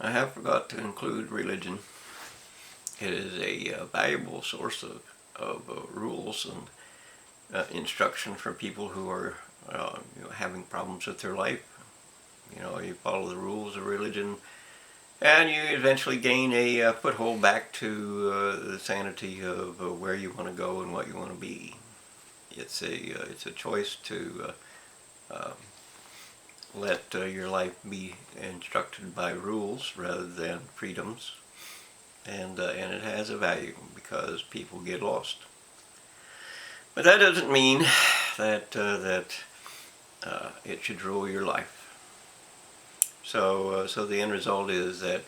I have forgot to include religion. It is a valuable source of rules and instruction for people who are having problems with their life. You follow the rules of religion, and you eventually gain a foothold back to the sanity of where you want to go and what you want to be. It's a choice to let your life be instructed by rules rather than freedoms, and it has a value because people get lost. But that doesn't mean that it should rule your life. So the end result is that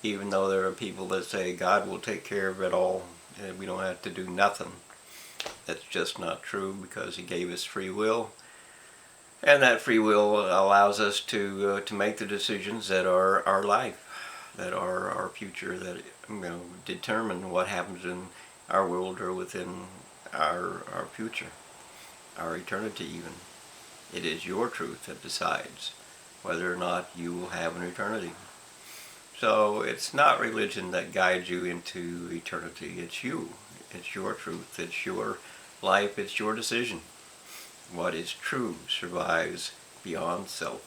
even though there are people that say God will take care of it all and we don't have to do nothing, that's just not true, because He gave us free will, and that free will allows us to make the decisions that are our life, that are our future, that determine what happens in our world or within our future, our eternity even. It is your truth that decides whether or not you will have an eternity. So it's not religion that guides you into eternity. It's you. It's your truth. It's your life. It's your decision. What is true survives beyond self,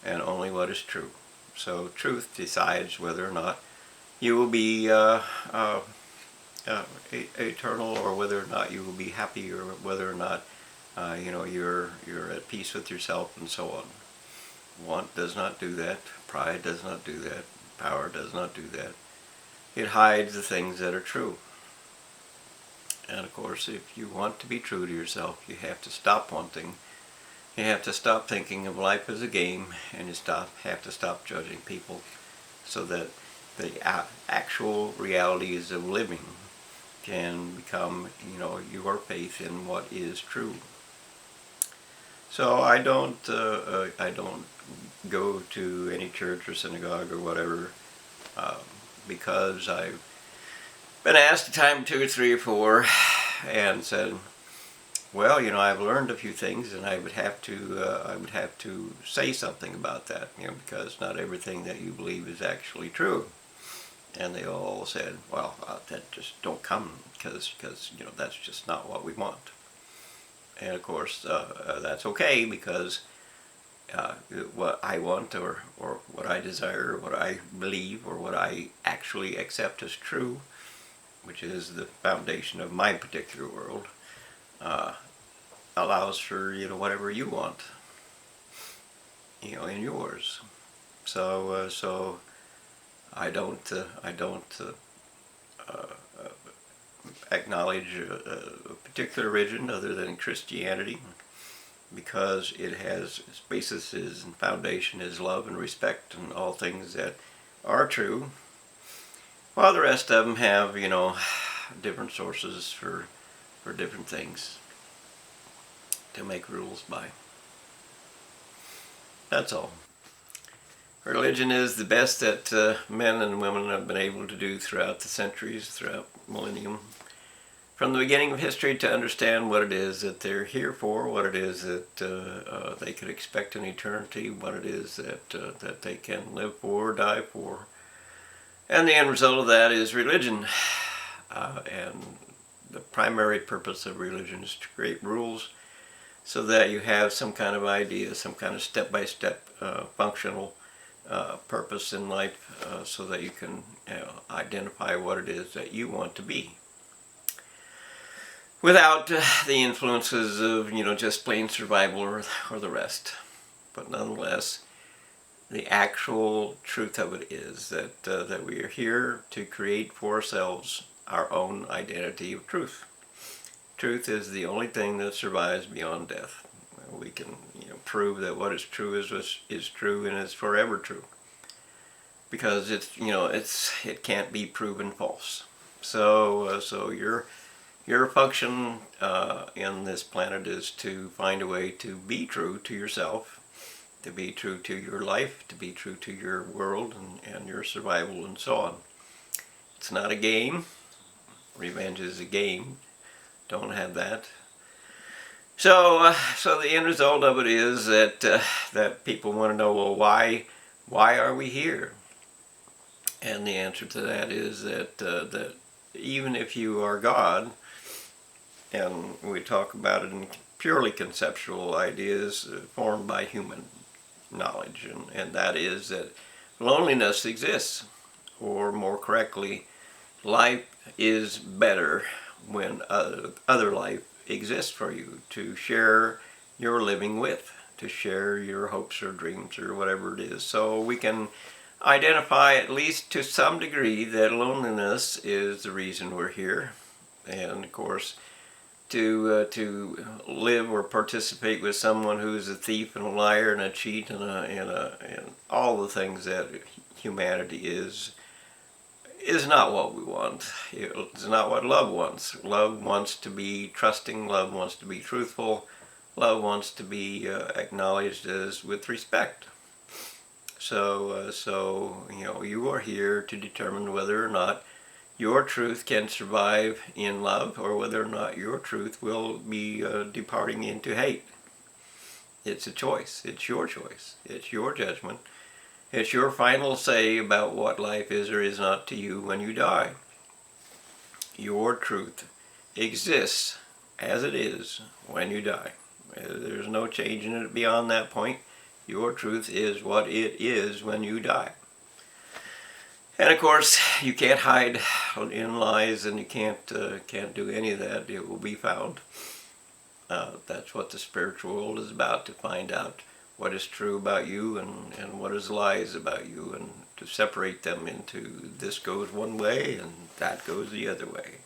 and only what is true. So truth decides whether or not you will be eternal, or whether or not you will be happy, or whether or not you're at peace with yourself, and so on. Want does not do that. Pride does not do that. Power does not do that. It hides the things that are true. And of course, if you want to be true to yourself, you have to stop wanting. You have to stop thinking of life as a game, and you have to stop judging people, so that the actual realities of living can become, your faith in what is true. So I don't go to any church or synagogue or whatever because I've been asked a time, 2 or 3 or 4, and said, well, I've learned a few things, and I would have to say something about that, because not everything that you believe is actually true. And they all said, well, that just don't come, because that's just not what we want. And of course, that's okay, because what I want, or what I desire, or what I believe, or what I actually accept as true, which is the foundation of my particular world, allows for whatever you want, in yours. So I don't acknowledge a particular religion other than Christianity, because it has its basis and foundation is love and respect and all things that are true, while the rest of them have different sources for different things to make rules by. That's all. Religion is the best that men and women have been able to do throughout the centuries, throughout millennium, from the beginning of history, to understand what it is that they're here for, what it is that they could expect in eternity, what it is that they can live for, die for. And the end result of that is religion. And the primary purpose of religion is to create rules, so that you have some kind of idea, some kind of step-by-step functional purpose in life, so that you can identify what it is that you want to be, without the influences of just plain survival or the rest. But nonetheless, the actual truth of it is that we are here to create for ourselves our own identity of truth. Truth is the only thing that survives beyond death. We can prove that what is true is true, and is forever true, because it can't be proven false. So your function in this planet is to find a way to be true to yourself, to be true to your life, to be true to your world and your survival and so on. It's not a game. Revenge is a game. Don't have that. So the end result of it is that people want to know, well, why are we here? And the answer to that is that even if you are God, and we talk about it in purely conceptual ideas formed by human knowledge, and that is that loneliness exists, or more correctly, life is better when other life exists for you to share your living with, to share your hopes or dreams or whatever it is. So we can identify, at least to some degree, that loneliness is the reason we're here. And of course, to live or participate with someone who's a thief and a liar and a cheat and all the things that humanity is not what we want. It's not what love wants. Love wants to be trusting. Love wants to be truthful. Love wants to be acknowledged as with respect. So you are here to determine whether or not your truth can survive in love, or whether or not your truth will be departing into hate. It's a choice. It's your choice. It's your judgment. It's your final say about what life is or is not to you when you die. Your truth exists as it is when you die. There's no changing it beyond that point. Your truth is what it is when you die. And of course, you can't hide in lies, and you can't do any of that. It will be found. That's what the spiritual world is about, to find out what is true about you and what is lies about you, and to separate them into this goes one way and that goes the other way.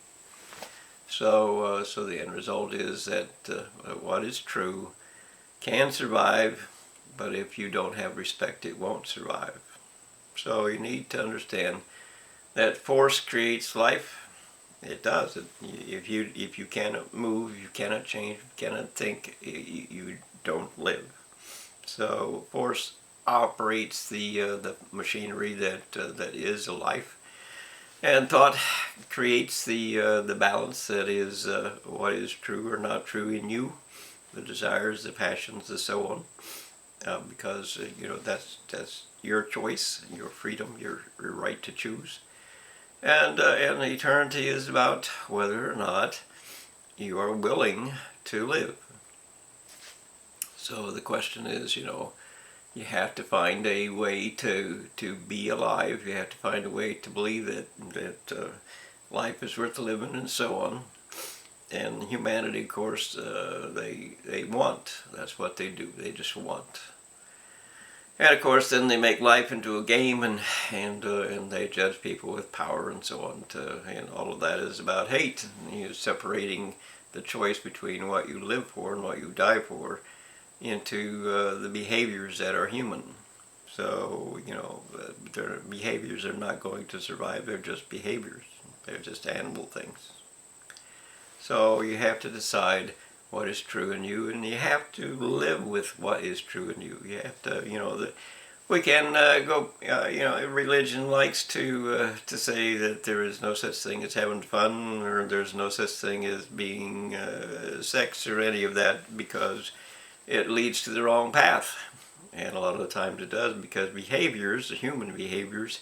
So the end result is that what is true can survive, but if you don't have respect, it won't survive. So you need to understand that force creates life. It does. If you cannot move, you cannot change, you cannot think, you don't live. So force operates the machinery that is a life, and thought creates the balance that is what is true or not true in you, the desires, the passions, and so on. Because that's your choice, your freedom, your right to choose. And eternity is about whether or not you are willing to live. So the question is, you have to find a way to be alive. You have to find a way to believe that life is worth living, and so on. And humanity, of course, they want. That's what they do. They just want. And of course, then they make life into a game, and they judge people with power and so on. And all of that is about hate. You're separating the choice between what you live for and what you die for into the behaviors that are human. So their behaviors are not going to survive. They're just behaviors. They're just animal things. So you have to decide what is true in you, and you have to live with what is true in you. You have to, we can go, religion likes to say that there is no such thing as having fun, or there's no such thing as being sex or any of that, because it leads to the wrong path. And a lot of the times it does, because behaviors, human behaviors,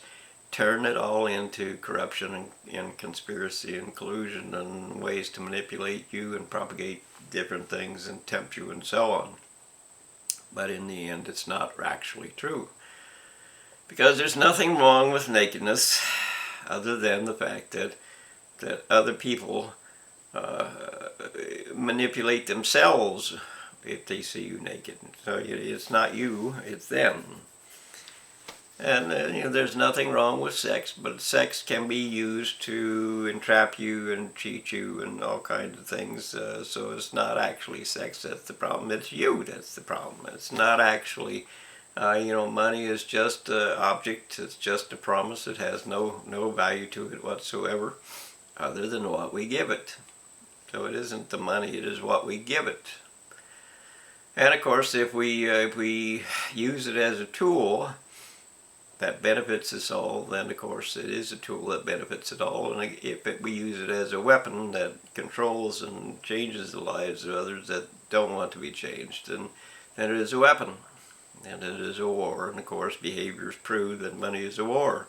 turn it all into corruption and conspiracy and collusion and ways to manipulate you and propagate different things and tempt you and so on. But in the end, it's not actually true. Because there's nothing wrong with nakedness other than the fact that other people manipulate themselves if they see you naked. So it's not you, it's them. And there's nothing wrong with sex, but sex can be used to entrap you and cheat you and all kinds of things. So it's not actually sex that's the problem. It's you that's the problem. It's not actually, money is just an object. It's just a promise. It has no value to it whatsoever, other than what we give it. So it isn't the money. It is what we give it. And of course, if we use it as a tool that benefits us all, then of course it is a tool that benefits us all. And if we use it as a weapon that controls and changes the lives of others that don't want to be changed, then it is a weapon, and it is a war. And of course, behaviors prove that money is a war.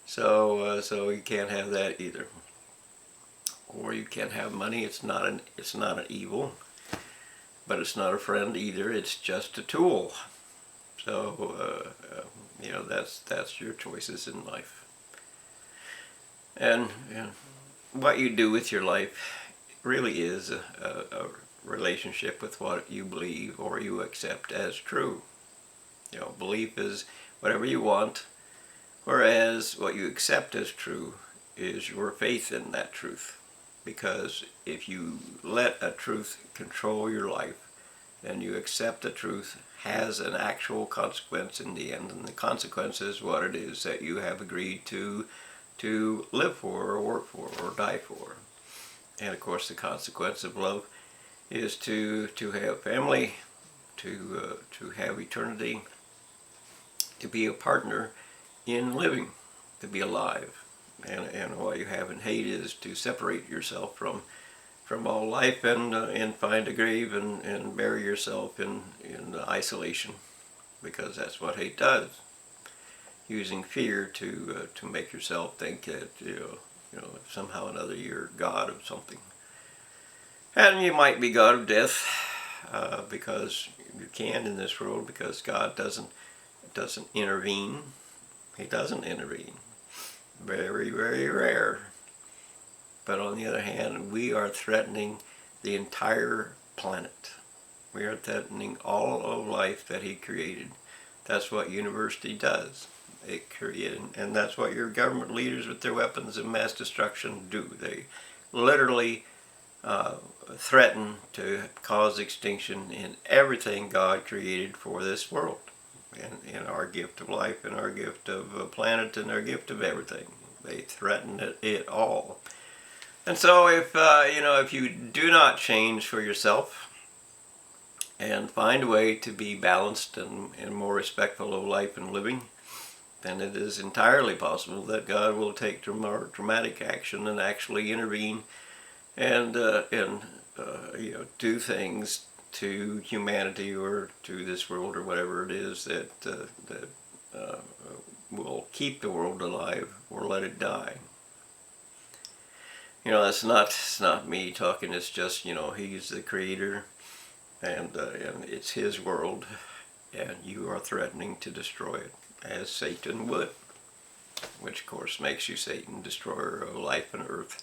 So you can't have that either. Or you can't have money. It's not an evil, but it's not a friend either. It's just a tool. So that's your choices in life. And what you do with your life really is a relationship with what you believe or you accept as true. Belief is whatever you want, whereas what you accept as true is your faith in that truth. Because if you let a truth control your life, then you accept the truth has an actual consequence in the end, and the consequence is what it is that you have agreed to live for or work for or die for. And of course the consequence of love is to have family, to have eternity, to be a partner in living, to be alive. And what you have in hate is to separate yourself from all life and find a grave and bury yourself in isolation, because that's what hate does. Using fear to make yourself think that somehow or another you're God of something, and you might be God of death, because you can in this world, because God doesn't intervene. He doesn't intervene. Very, very rare. But on the other hand, we are threatening the entire planet. We are threatening all of life that He created. That's what university does. It created, and that's what your government leaders with their weapons of mass destruction do. They literally threaten to cause extinction in everything God created for this world, and in our gift of life, and our gift of a planet, and our gift of everything. They threaten it all. And so if you do not change for yourself and find a way to be balanced and more respectful of life and living, then it is entirely possible that God will take more dramatic action and actually intervene and do things to humanity or to this world or whatever it is that will keep the world alive or let it die. It's not me talking. It's just He's the creator, and it's His world, and you are threatening to destroy it, as Satan would, which of course makes you Satan, destroyer of life and earth.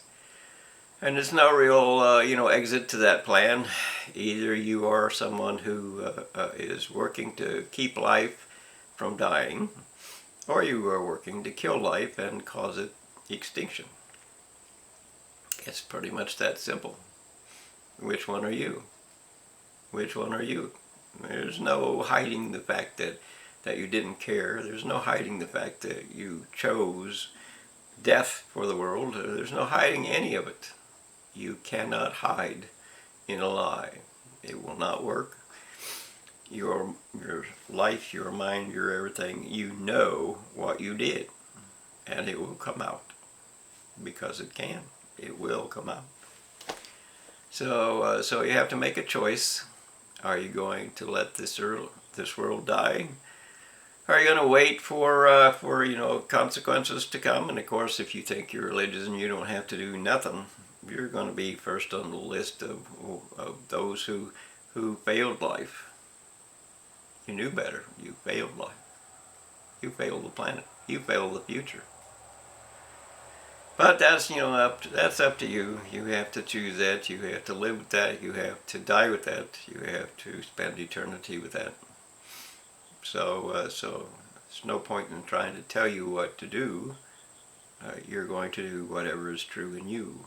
And there's no real exit to that plan. Either you are someone who is working to keep life from dying, or you are working to kill life and cause it extinction. It's pretty much that simple. Which one are you? Which one are you? There's no hiding the fact that you didn't care. There's no hiding the fact that you chose death for the world. There's no hiding any of it. You cannot hide in a lie. It will not work. Your life, your mind, your everything, you know what you did, and it will come out, because it can. It will come out. So you have to make a choice. Are you going to let this world die? Are you going to wait for consequences to come? And of course, if you think you're religious and you don't have to do nothing, you're going to be first on the list of those who failed life. You knew better. You failed life. You failed the planet. You failed the future. But that's up to you. You have to choose that. You have to live with that. You have to die with that. You have to spend eternity with that. So there's no point in trying to tell you what to do. You're going to do whatever is true in you.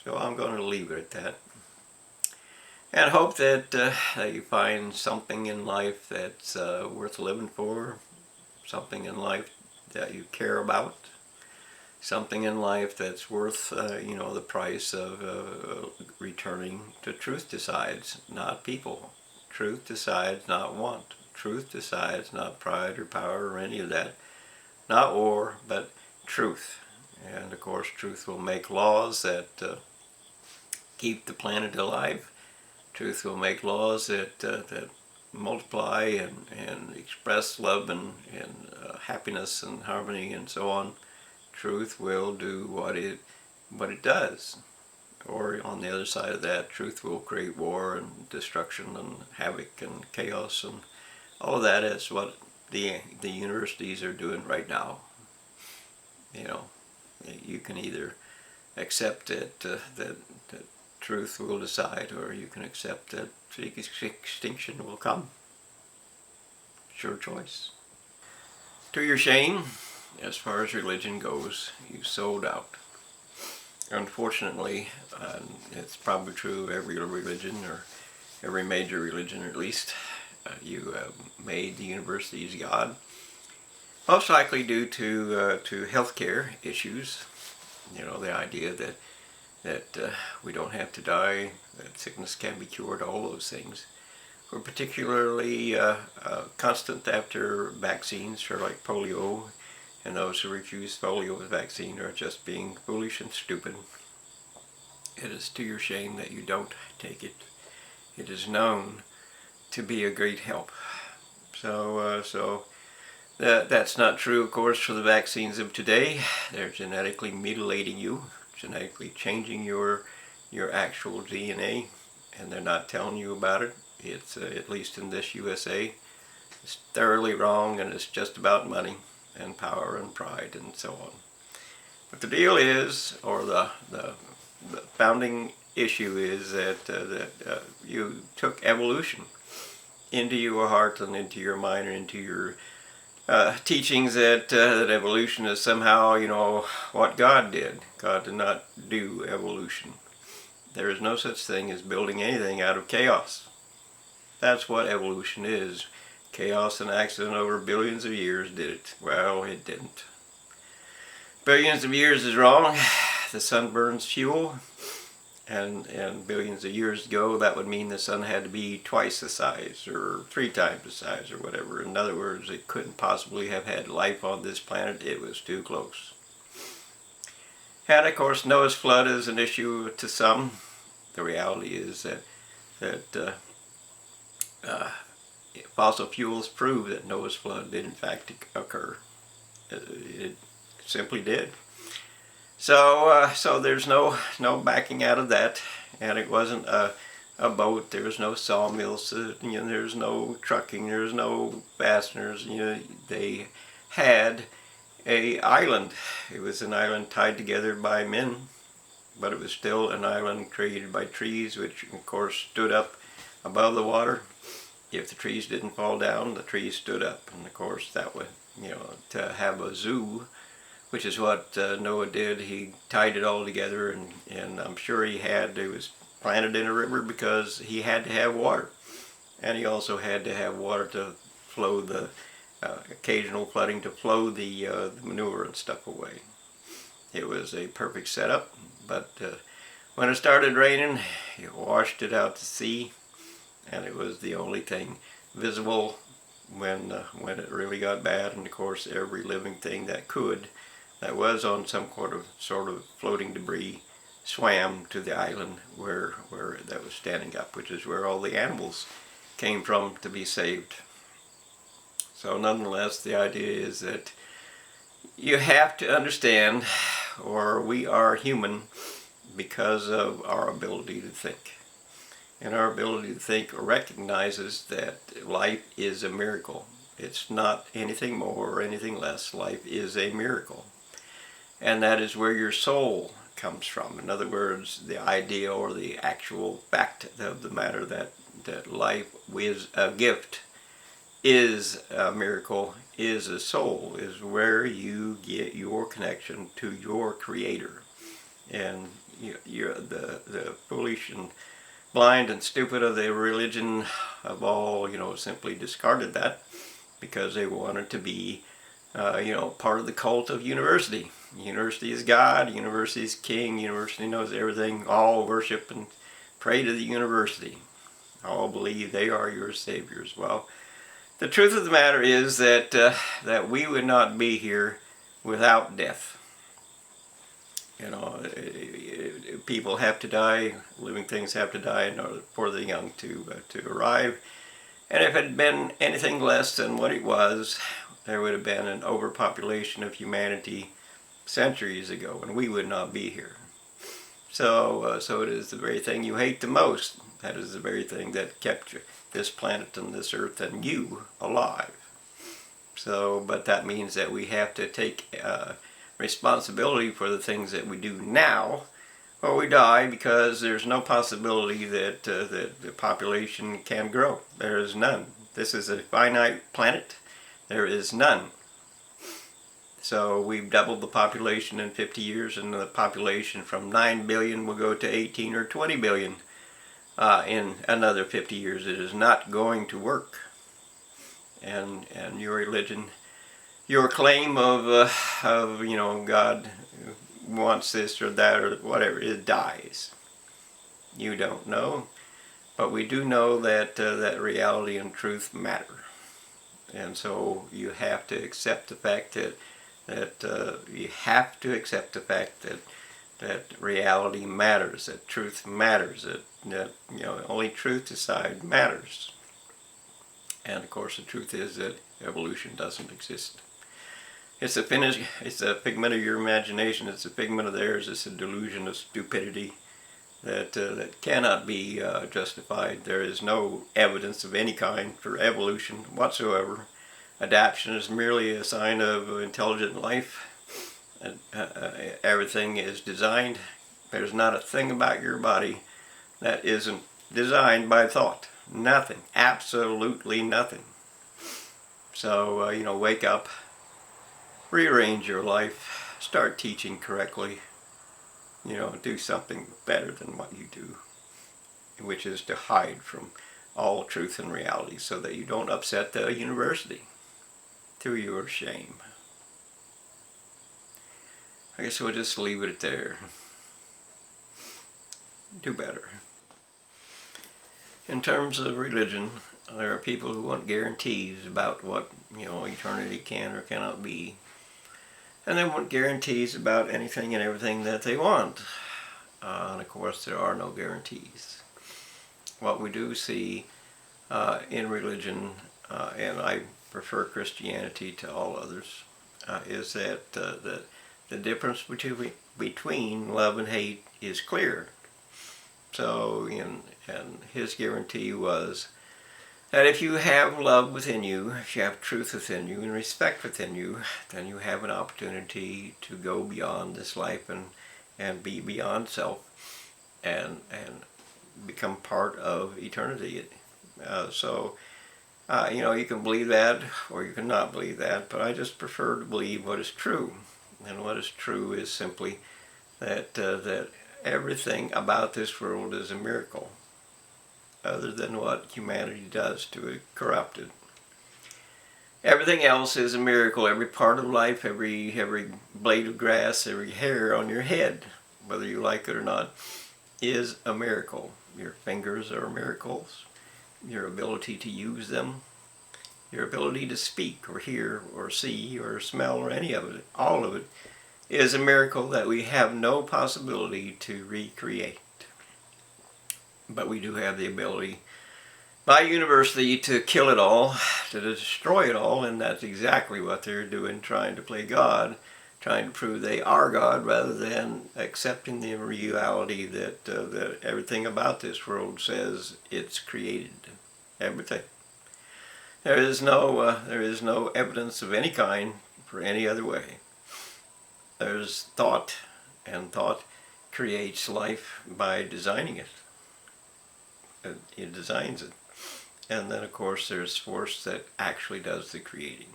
So I'm going to leave it at that, and hope that you find something in life that's worth living for, something in life that you care about, something in life that's worth the price of returning to truth decides, not people. Truth decides, not want. Truth decides, not pride or power or any of that. Not war, but truth. And of course, truth will make laws that keep the planet alive. Truth will make laws that multiply and express love and happiness and harmony and so on, truth will do what it does. Or on the other side of that, truth will create war and destruction and havoc and chaos, and all of that is what the universities are doing right now. You know, you can either accept that truth will decide, or you can accept that extinction will come. It's your choice. To your shame, as far as religion goes, you sold out. Unfortunately, it's probably true of every religion, or every major religion at least. You made the universities God, most likely due to healthcare issues. You know, the idea that we don't have to die, that sickness can be cured, all those things. Were particularly constant after vaccines for like polio, and those who refuse polio vaccine are just being foolish and stupid. It is to your shame that you don't take it. It is known to be a great help. So that's not true, of course, for the vaccines of today. They're genetically mutilating you, genetically changing your actual DNA, and they're not telling you about it. It's at least in this USA, it's thoroughly wrong, and it's just about money and power and pride and so on. But the deal is, or the founding issue is that you took evolution into your heart and into your mind and into your teachings that evolution is somehow, you know, what God did. God did not do evolution. There is no such thing as building anything out of chaos. That's what evolution is. Chaos and accident over billions of years did it. Well, it didn't. Billions of years is wrong. The sun burns fuel, and billions of years ago that would mean the sun had to be twice the size or 3 times the size or whatever. In other words, it couldn't possibly have had life on this planet. It was too close. And of course, Noah's flood is an issue to some. The reality is that fossil fuels prove that Noah's flood did in fact occur. It simply did. So there's no backing out of that, and it wasn't a boat. There was no sawmills. You know, there's no trucking. There's no fasteners. You know, they had a island. It was an island tied together by men, but it was still an island created by trees, which of course stood up above the water. If the trees didn't fall down, the trees stood up, and of course that would, you know, to have a zoo, which is what Noah did. He tied it all together, and I'm sure it was planted in a river because he had to have water, and he also had to have water to flow the occasional flooding, to flow the manure and stuff away. It was a perfect setup, but when it started raining, it washed it out to sea, and it was the only thing visible when it really got bad. And of course, every living thing that was on some sort of floating debris swam to the island where that was standing up, which is where all the animals came from to be saved. So nonetheless, the idea is that you have to understand, or we are human because of our ability to think. And our ability to think recognizes that life is a miracle. It's not anything more or anything less. Life is a miracle. And that is where your soul comes from. In other words, the idea or the actual fact of the matter that life is a gift, is a miracle, is a soul, is where you get your connection to your Creator. And the foolish and blind and stupid of the religion of all, you know, simply discarded that because they wanted to be, you know, part of the cult of university. University is God, university is king, university knows everything, all worship and pray to the university. All believe they are your saviors. Well, the truth of the matter is that we would not be here without death. You know, people have to die, living things have to die in order for the young to arrive. And if it had been anything less than what it was, there would have been an overpopulation of humanity centuries ago, and we would not be here. So it is the very thing you hate the most. That is the very thing that kept this planet and this earth and you alive. So, but that means that we have to take responsibility for the things that we do now, or we die, because there's no possibility that that the population can grow. There is none. This is a finite planet. There is none. So we've doubled the population in 50 years, and the population from 9 billion will go to 18 or 20 billion in another 50 years. It is not going to work. And your religion, your claim of God wants this or that or whatever, it dies. You don't know, but we do know that that reality and truth matter, and so you have to accept the fact that that reality matters, that truth matters, that only truth aside matters. And of course, the truth is that evolution doesn't exist. It's a figment of your imagination. It's a figment of theirs. It's a delusion of stupidity that cannot be justified. There is no evidence of any kind for evolution whatsoever. Adaptation is merely a sign of intelligent life. Everything is designed. There's not a thing about your body that isn't designed by thought. Nothing. Absolutely nothing. So, wake up, rearrange your life, start teaching correctly, do something better than what you do, which is to hide from all truth and reality so that you don't upset the university to your shame. I guess we'll just leave it there. Do better. In terms of religion, there are people who want guarantees about what eternity can or cannot be, and they want guarantees about anything and everything that they want. And of course, there are no guarantees. What we do see in religion, and I prefer Christianity to all others, is that the difference between love and hate is clear. So, and his guarantee was that if you have love within you, if you have truth within you and respect within you, then you have an opportunity to go beyond this life and be beyond self and become part of eternity. You can believe that or you cannot believe that, but I just prefer to believe what is true. And what is true is simply that everything about this world is a miracle, other than what humanity does to it, corrupt it. Everything else is a miracle. Every part of life, every blade of grass, every hair on your head, whether you like it or not, is a miracle. Your fingers are miracles. Your ability to use them, your ability to speak or hear or see or smell or any of it, all of it, is a miracle that we have no possibility to recreate. But we do have the ability by university to kill it all, to destroy it all, and that's exactly what they're doing, trying to play God, trying to prove they are God rather than accepting the reality that everything about this world says it's created. Everything. There is no evidence of any kind for any other way. There's thought, and thought creates life by designing it. It designs it. And then, of course, there's force that actually does the creating.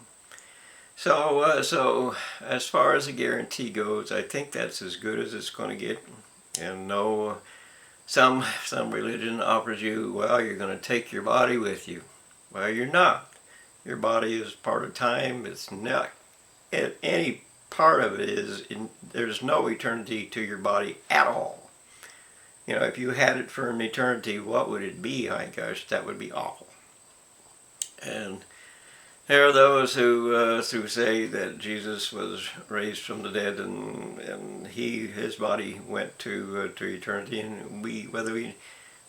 So as far as a guarantee goes, I think that's as good as it's going to get. And no, some religion offers you, well, you're going to take your body with you. Well, you're not. Your body is part of time. It's not. Any part of it is, there's no eternity to your body at all. If you had it for an eternity, what would it be? My gosh, that would be awful. And there are those who say that Jesus was raised from the dead and his body went to eternity, and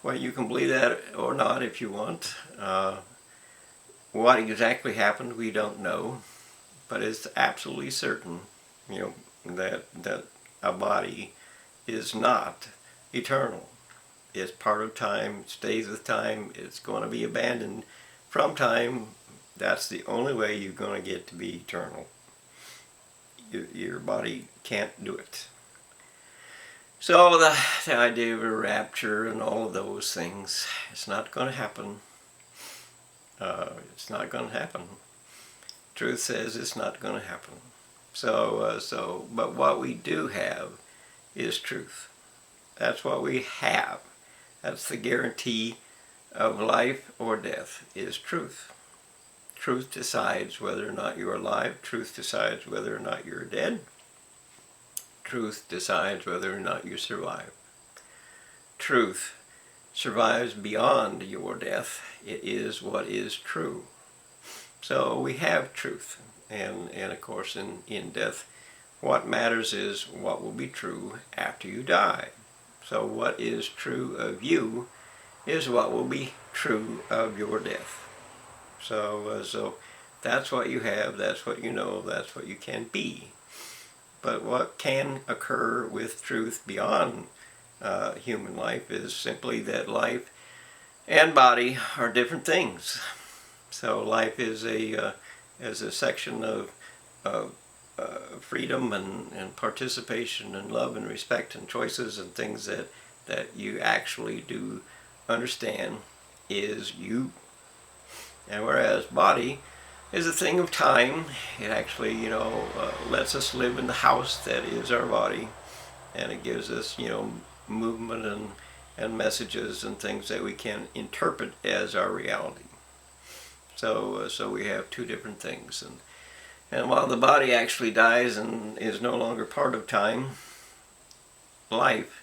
well, you can believe that or not if you want. What exactly happened, we don't know. but it's absolutely certain, that a body is not eternal. It's part of time, stays with time, it's going to be abandoned from time. That's the only way you're going to get to be eternal. Your body can't do it. So the idea of a rapture and all of those things, it's not going to happen. It's not going to happen. Truth says it's not going to happen. But what we do have is truth. That's what we have. That's the guarantee of life or death, is truth. Truth decides whether or not you're alive. Truth decides whether or not you're dead. Truth decides whether or not you survive. Truth survives beyond your death. It is what is true. So we have truth. And of course, in death, what matters is what will be true after you die. So what is true of you is what will be true of your death. So that's what you have, that's what you know, that's what you can be. But what can occur with truth beyond human life is simply that life and body are different things. So life is a section of freedom and participation and love and respect and choices and things that you actually do understand is you. And whereas body is a thing of time, it actually, lets us live in the house that is our body, and it gives us, movement and messages and things that we can interpret as our reality. So we have two different things, and while the body actually dies and is no longer part of time, life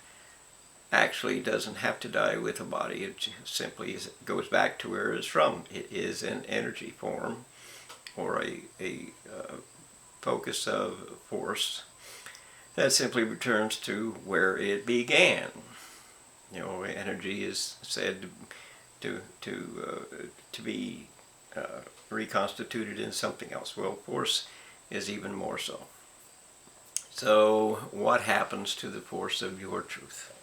actually doesn't have to die with a body. It simply goes back to where it's from. It is an energy form, or a focus of force that simply returns to where it began. Energy is said to be reconstituted in something else. Well, force is even more so. So what happens to the force of your truth?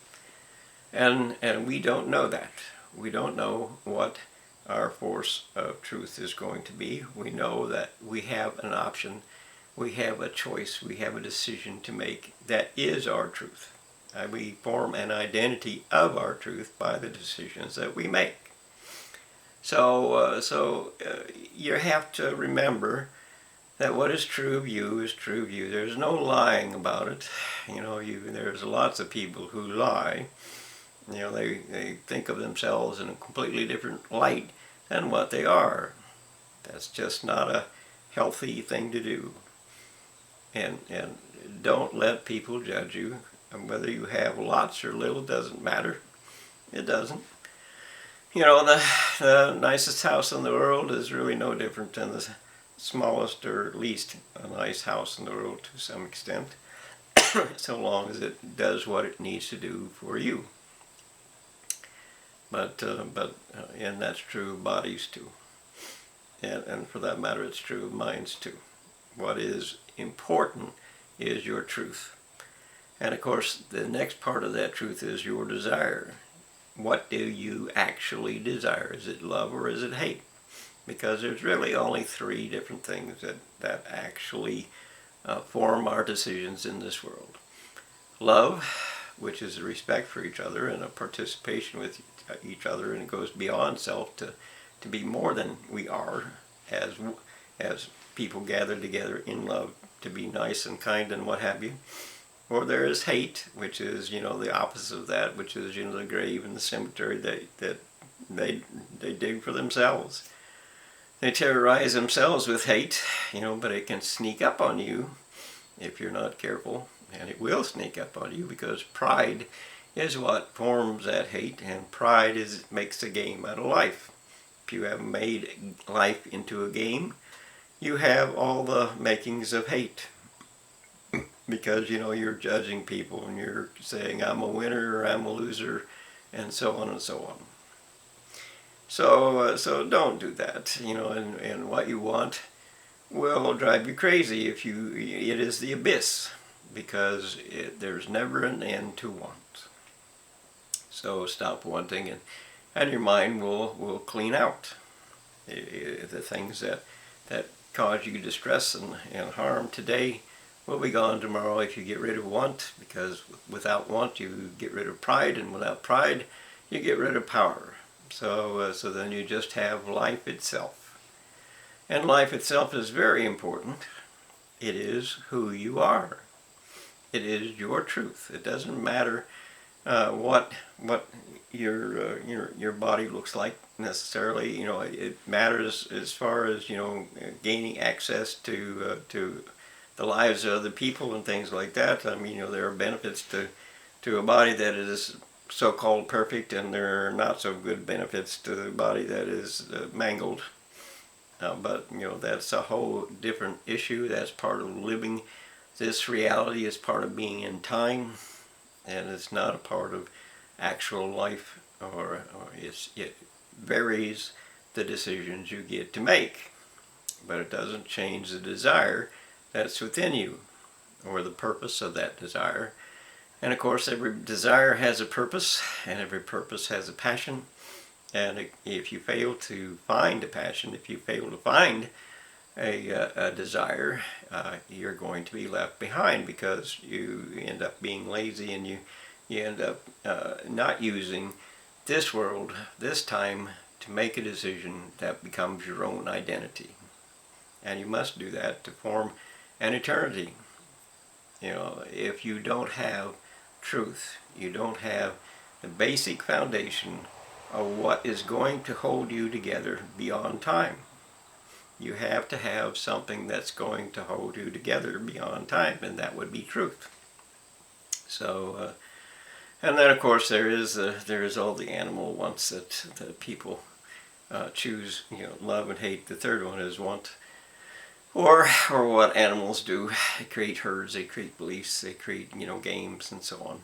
And we don't know that. We don't know what our force of truth is going to be. We know that we have an option, we have a choice, we have a decision to make that is our truth. We form an identity of our truth by the decisions that we make. So you have to remember that what is true of you is true of you. There's no lying about it. There's lots of people who lie. They think of themselves in a completely different light than what they are. That's just not a healthy thing to do. And don't let people judge you. And whether you have lots or little doesn't matter. It doesn't. The nicest house in the world is really no different than the smallest or least a nice house in the world to some extent, so long as it does what it needs to do for you. But and that's true of bodies too. And for that matter, it's true of minds too. What is important is your truth. And of course, the next part of that truth is your desire. What do you actually desire? Is it love or is it hate? Because there's really only three different things that actually form our decisions in this world. Love, which is a respect for each other and a participation with each other, and it goes beyond self to be more than we are as people gather together in love to be nice and kind and what have you. Or there is hate, which is, the opposite of that, which is, the grave and the cemetery that they dig for themselves. They terrorize themselves with hate, but it can sneak up on you if you're not careful, and it will sneak up on you because pride is what forms that hate, and pride makes a game out of life. If you have made life into a game, you have all the makings of hate. Because you're judging people and you're saying I'm a winner or I'm a loser, and so on and so on. So don't do that. And what you want will drive you crazy if you. It is the abyss, because there's never an end to want. So stop wanting, and your mind will clean out the things that cause you distress and harm today will be gone tomorrow if you get rid of want, because without want you get rid of pride, and without pride you get rid of power. So then you just have life itself. And life itself is very important. It is who you are. It is your truth. It doesn't matter what your body looks like necessarily. It matters as far as gaining access to the lives of other people and things like that. I mean, there are benefits to a body that is so-called perfect, and there are not so good benefits to the body that is mangled. But that's a whole different issue. That's part of living this reality. Is part of being in time, and it's not a part of actual life, or it varies the decisions you get to make, but it doesn't change the desire that's within you, or the purpose of that desire. And of course, every desire has a purpose, and every purpose has a passion. And if you fail to find a passion, if you fail to find a desire, you're going to be left behind, because you end up being lazy, and you end up not using this world, this time, to make a decision that becomes your own identity. And you must do that to form an eternity. If you don't have truth, you don't have the basic foundation of what is going to hold you together beyond time. You have to have something that's going to hold you together beyond time, and that would be truth. So, and then of course there is all the animal wants that people choose. Love and hate. The third one is want. Or what animals do. They create herds, they create beliefs, they create games and so on.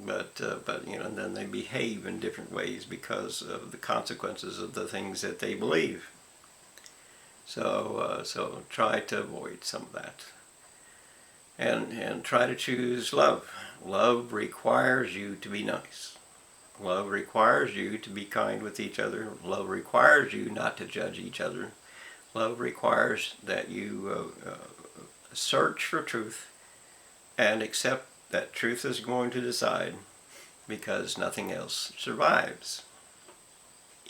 But and then they behave in different ways because of the consequences of the things that they believe. So try to avoid some of that, and try to choose love. Love requires you to be nice. Love requires you to be kind with each other. Love requires you not to judge each other. Love requires that you search for truth and accept that truth is going to decide, because nothing else survives.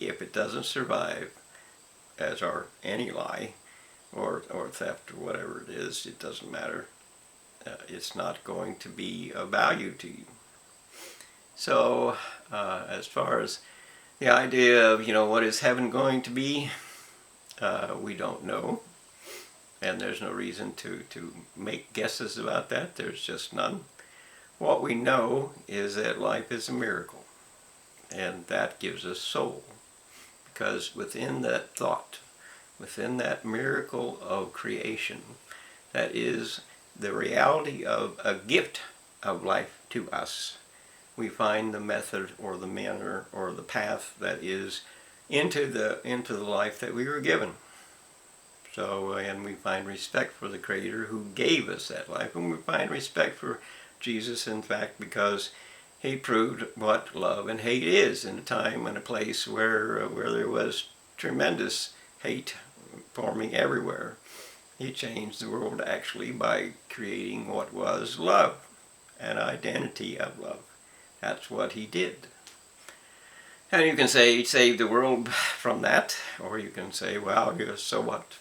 If it doesn't survive, as are any lie or theft or whatever it is, it doesn't matter. It's not going to be of value to you. So as far as the idea of what is heaven going to be, we don't know, and there's no reason to make guesses about that. There's just none. What we know is that life is a miracle, and that gives us soul, because within that thought, within that miracle of creation, that is the reality of a gift of life to us, we find the method or the manner or the path that is into the life that we were given. So, and we find respect for the Creator who gave us that life, and we find respect for Jesus, in fact, because he proved what love and hate is in a time and a place where there was tremendous hate forming everywhere. He changed the world actually by creating what was love, an identity of love. That's what he did. And you can say he saved the world from that, or you can say, well, yes, so what?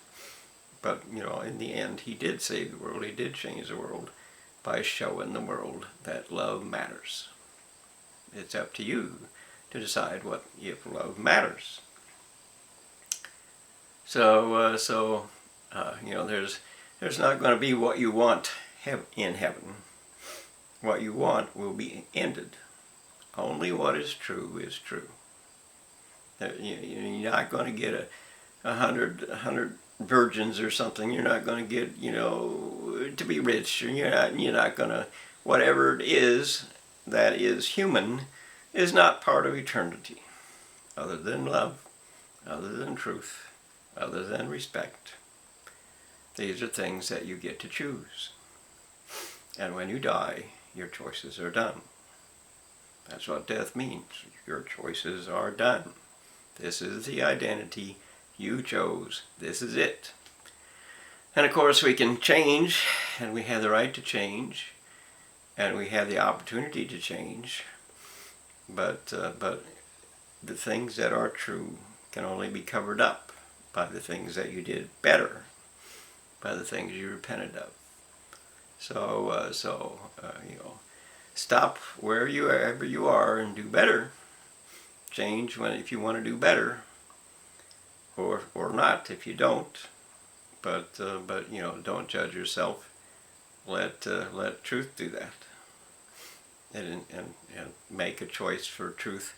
But, in the end, he did save the world. He did change the world by showing the world that love matters. It's up to you to decide if love matters. So, there's not going to be what you want in heaven. What you want will be ended. Only what is true is true. You're not going to get a hundred virgins or something. You're not going to get to be rich. You're not going to, whatever it is that is human is not part of eternity, other than love, other than truth, other than respect. These are things that you get to choose. And when you die, your choices are done. That's what death means. Your choices are done. This is the identity you chose. This is it. And of course we can change, and we have the right to change, and we have the opportunity to change. But the things that are true can only be covered up by the things that you did better, by the things you repented of. So stop wherever you are and do better. Change if you want to do better, or not if you don't. But don't judge yourself. Let truth do that, and make a choice for truth,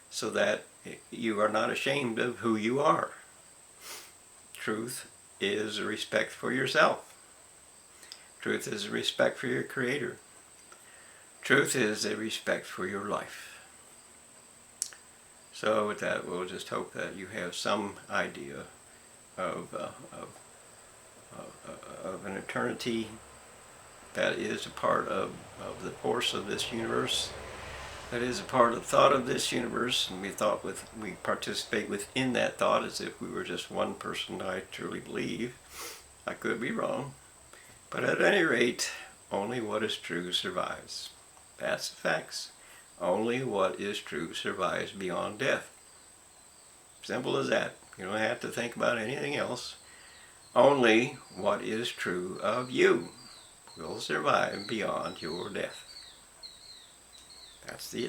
so that you are not ashamed of who you are. Truth is a respect for yourself. Truth is a respect for your Creator. Truth is a respect for your life. So with that, we'll just hope that you have some idea of an eternity that is a part of the course of this universe, that is a part of the thought of this universe, and we participate within that thought as if we were just one person. I truly believe. I could be wrong, but at any rate, only what is true survives. That's the facts. Only what is true survives beyond death. Simple as that. You don't have to think about anything else. Only what is true of you will survive beyond your death. That's it.